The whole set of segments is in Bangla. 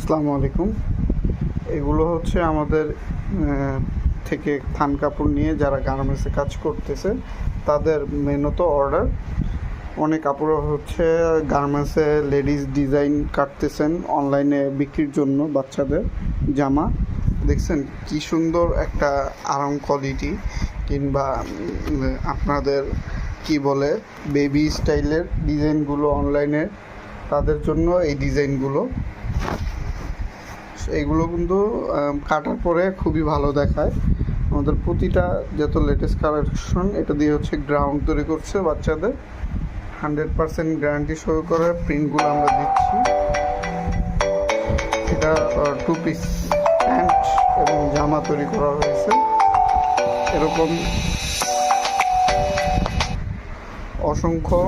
আসসালামু আলাইকুম। এগুলো হচ্ছে আমাদের থেকে থান কাপড় নিয়ে যারা গার্মেন্টসে কাজ করতেছে তাদের মেনত অর্ডার। অনেক কাপড় হচ্ছে গার্মেন্টসে লেডিস ডিজাইন কাটতেছেন অনলাইনে বিক্রির জন্য। বাচ্চাদের জামা দেখছেন কি সুন্দর একটা আরাম কোয়ালিটি, কিংবা আপনাদের কি বলে বেবি স্টাইলের ডিজাইনগুলো অনলাইনে, তাদের জন্য এই ডিজাইনগুলো। এগুলো কিন্তু কাটার পরে খুবই ভালো দেখায়। আমাদের প্রতিটা যত লেটেস্ট কালেকশন এটা দিয়ে হচ্ছে গ্রাউন্ড তৈরি করছে বাচ্চাদের। 100% গ্যারান্টি সহ করে প্রিন্টগুলো আমরা দিচ্ছি। এটা 2 পিস প্যান্ট এবং জামা তৈরি করা হয়েছে এরকম অসংখ্য।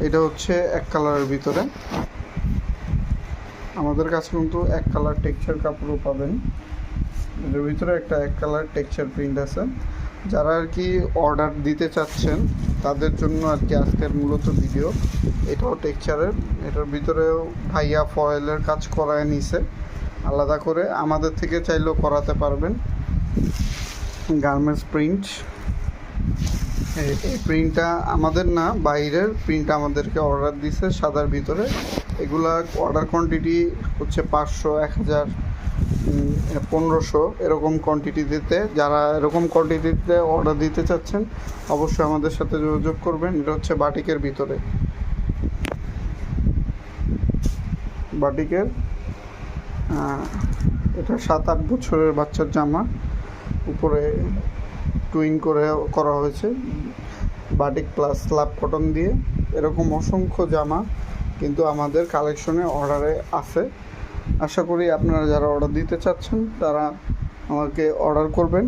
এটা হচ্ছে এক কালারের ভিতরে। আমাদের কাছে কিন্তু এক কালার টেক্সচার কাপড়ও পাবেন। এটার ভিতরে একটা এক কালার টেক্সচার প্রিন্ট আছে। যারা আর কি অর্ডার দিতে চাচ্ছেন তাদের জন্য আর কি আজকের মূলত ভিডিও। এটাও টেক্সচারের, এটার ভিতরেও ভাইয়া ফয়েলের কাজ করায় নিছে আলাদা করে। আমাদের থেকে চাইলেও করাতে পারবেন। গার্মেন্টস প্রিন্ট, এই প্রিন্টটা আমাদের না, বাইরের প্রিন্ট আমাদেরকে অর্ডার দিছে সাদার ভিতরে। এগুলা অর্ডার কোয়ান্টিটি হচ্ছে 500, 1000, 1500 এরকম কোয়ান্টিটি দিতে। যারা এরকম কোয়ান্টিটিতে অর্ডার দিতে চাচ্ছেন অবশ্যই আমাদের সাথে যোগাযোগ করবেন। এটা হচ্ছে বাটিকের ভিতরে, বাটিকের। এটা 7-8 বছরের বাচ্চার জামা, উপরে টুইন করে করা হয়েছে বাটিক প্লাস স্ল্যাব কটন দিয়ে। এরকম অসংখ্য জামা কিন্তু আমাদের কালেকশনে অর্ডারে আছে। আশা করি আপনারা যারা অর্ডার দিতে চাচ্ছেন তারা আমাকে অর্ডার করবেন।